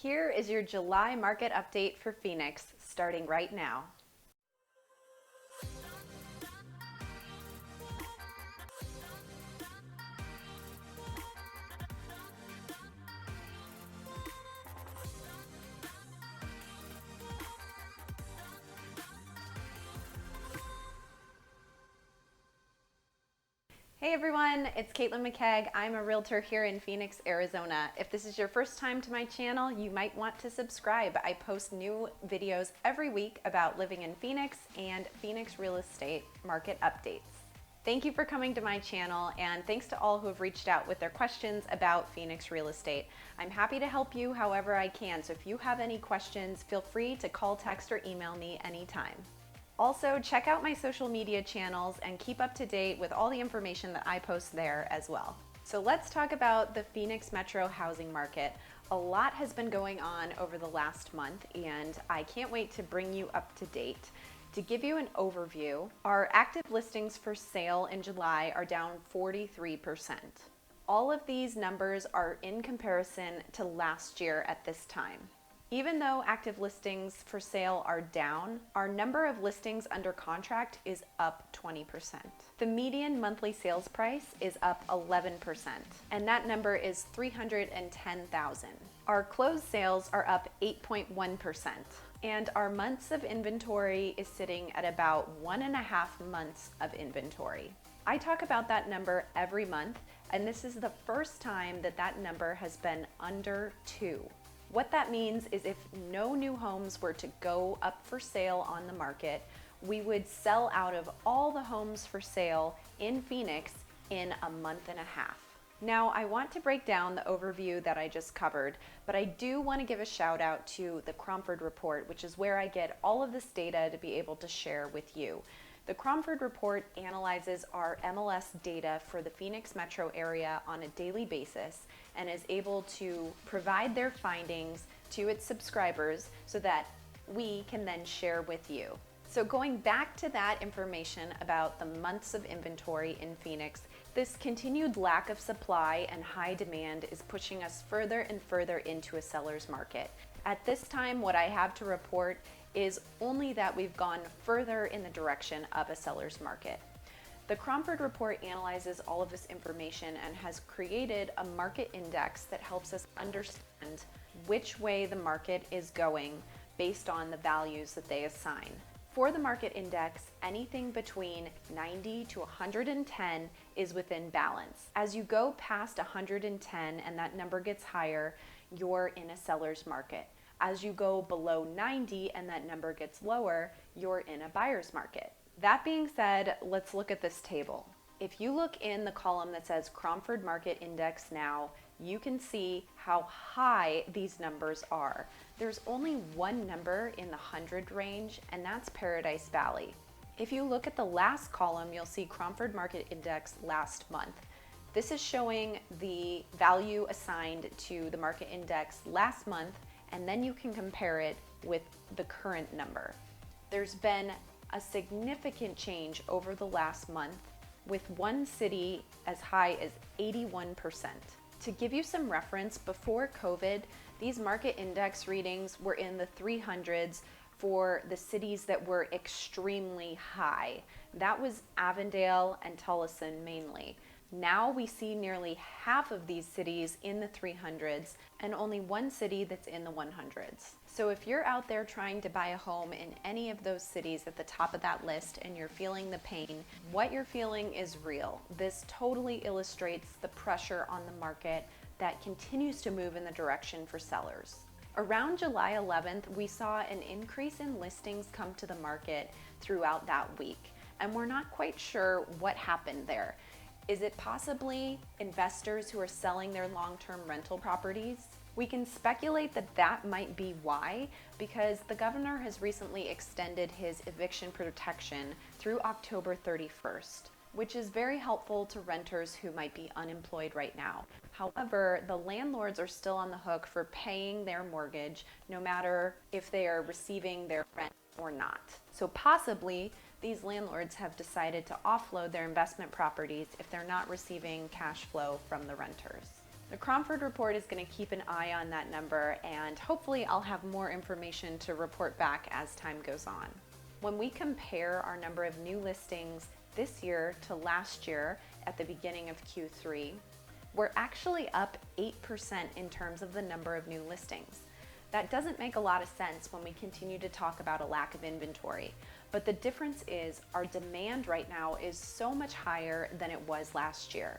Here is your July market update for Phoenix, starting right now. Hey everyone, it's Caitlin McKegg. I'm a realtor here in Phoenix, Arizona. If this is your first time to my channel, you might want to subscribe. I post new videos every week about living in Phoenix and Phoenix real estate market updates. Thank you for coming to my channel, and thanks to all who have reached out with their questions about Phoenix real estate. I'm happy to help you however I can, so if you have any questions, feel free to call, text, or email me anytime. Also, check out my social media channels and keep up to date with all the information that I post there as well. So let's talk about the Phoenix metro housing market. A lot has been going on over the last month, and I can't wait to bring you up to date. To give you an overview, our active listings for sale in July are down 43%. All of these numbers are in comparison to last year at this time. Even though active listings for sale are down, our number of listings under contract is up 20%. The median monthly sales price is up 11%, and that number is $310,000. Our closed sales are up 8.1%, and our months of inventory is sitting at about 1.5 months of inventory. I talk about that number every month, and this is the first time that that number has been under 2. What that means is if no new homes were to go up for sale on the market, we would sell out of all the homes for sale in Phoenix in a month and a half. Now, I want to break down the overview that I just covered, but I do want to give a shout out to the Cromford Report, which is where I get all of this data to be able to share with you. The Cromford Report analyzes our MLS data for the Phoenix metro area on a daily basis and is able to provide their findings to its subscribers so that we can then share with you. So going back to that information about the months of inventory in Phoenix, this continued lack of supply and high demand is pushing us further and further into a seller's market. At this time, what I have to report is only that we've gone further in the direction of a seller's market. The Cromford Report analyzes all of this information and has created a market index that helps us understand which way the market is going based on the values that they assign. For the market index, anything between 90 to 110 is within balance. As you go past 110 and that number gets higher, you're in a seller's market. As you go below 90 and that number gets lower, you're in a buyer's market. That being said, let's look at this table. If you look in the column that says Cromford Market Index Now, you can see how high these numbers are. There's only one number in the 100 range, and that's Paradise Valley. If you look at the last column, you'll see Cromford Market Index last month. This is showing the value assigned to the market index last month, and then you can compare it with the current number. There's been a significant change over the last month, with one city as high as 81%. To give you some reference, before COVID, these market index readings were in the 300s for the cities that were extremely high. That was Avondale and Tucson mainly. Now we see nearly half of these cities in the 300s and only one city that's in the 100s. So if you're out there trying to buy a home in any of those cities at the top of that list and you're feeling the pain, what you're feeling is real. This totally illustrates the pressure on the market that continues to move in the direction for sellers. Around July 11th, we saw an increase in listings come to the market throughout that week, and we're not quite sure what happened there. Is it possibly investors who are selling their long-term rental properties? We can speculate that that might be why, because the governor has recently extended his eviction protection through October 31st, which is very helpful to renters who might be unemployed right now. However, the landlords are still on the hook for paying their mortgage, no matter if they are receiving their rent or not. So possibly, these landlords have decided to offload their investment properties if they're not receiving cash flow from the renters. The Cromford Report is going to keep an eye on that number, and hopefully I'll have more information to report back as time goes on. When we compare our number of new listings this year to last year at the beginning of Q3, we're actually up 8% in terms of the number of new listings. That doesn't make a lot of sense when we continue to talk about a lack of inventory, but the difference is our demand right now is so much higher than it was last year.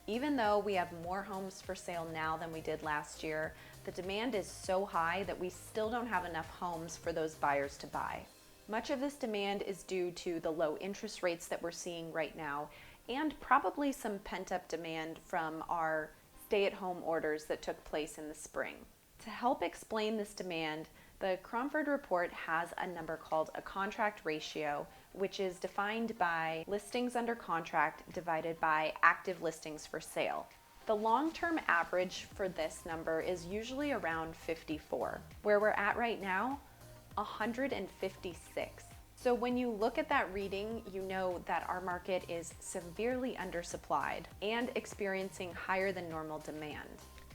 Even though we have more homes for sale now than we did last year, the demand is so high that we still don't have enough homes for those buyers to buy. Much of this demand is due to the low interest rates that we're seeing right now, and probably some pent-up demand from our stay-at-home orders that took place in the spring. To help explain this demand, the Cromford Report has a number called a contract ratio, which is defined by listings under contract divided by active listings for sale. The long-term average for this number is usually around 54. Where we're at right now, 156. So when you look at that reading, you know that our market is severely undersupplied and experiencing higher than normal demand.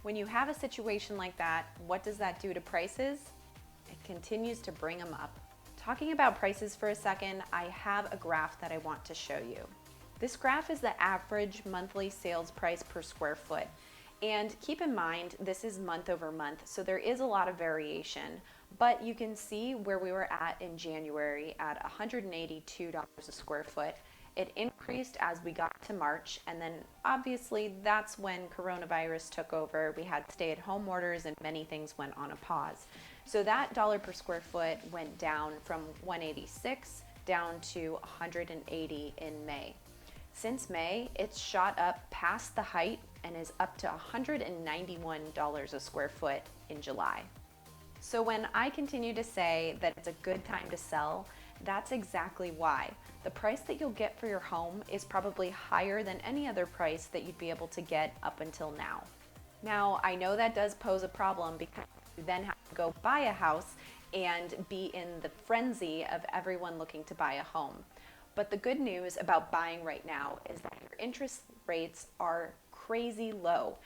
When you have a situation like that, what does that do to prices? It continues to bring them up. Talking about prices for a second, I have a graph that I want to show you. This graph is the average monthly sales price per square foot. And keep in mind, this is month over month, so there is a lot of variation. But you can see where we were at in January at $182 a square foot. It increased as we got to March, and then obviously that's when coronavirus took over. We had stay-at-home orders and many things went on a pause. So that dollar per square foot went down from $186 down to $180 in May. Since May, it's shot up past the height and is up to $191 a square foot in July. So when I continue to say that it's a good time to sell, that's exactly why. The price that you'll get for your home is probably higher than any other price that you'd be able to get up until now. Now, I know that does pose a problem because you then have to go buy a house and be in the frenzy of everyone looking to buy a home. But the good news about buying right now is that your interest rates are crazy low.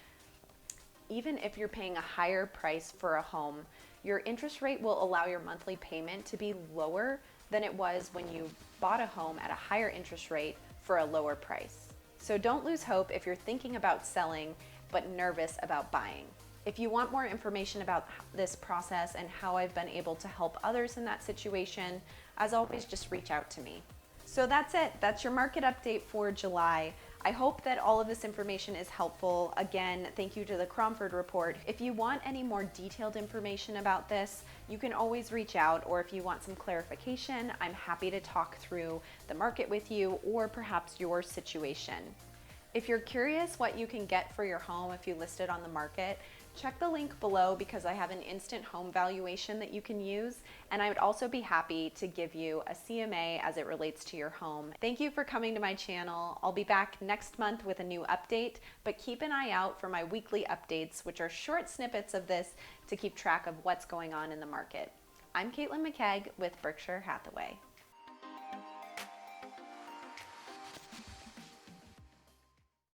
Even if you're paying a higher price for a home, your interest rate will allow your monthly payment to be lower than it was when you bought a home at a higher interest rate for a lower price. So don't lose hope if you're thinking about selling but nervous about buying. If you want more information about this process and how I've been able to help others in that situation, as always, just reach out to me. So that's it. That's your market update for July. I hope that all of this information is helpful. Again, thank you to the Cromford Report. If you want any more detailed information about this, you can always reach out, or if you want some clarification, I'm happy to talk through the market with you or perhaps your situation. If you're curious what you can get for your home if you list it on the market, check the link below because I have an instant home valuation that you can use, and I would also be happy to give you a CMA as it relates to your home. Thank you for coming to my channel. I'll be back next month with a new update, but keep an eye out for my weekly updates, which are short snippets of this to keep track of what's going on in the market. I'm Caitlin McKeag with Berkshire Hathaway.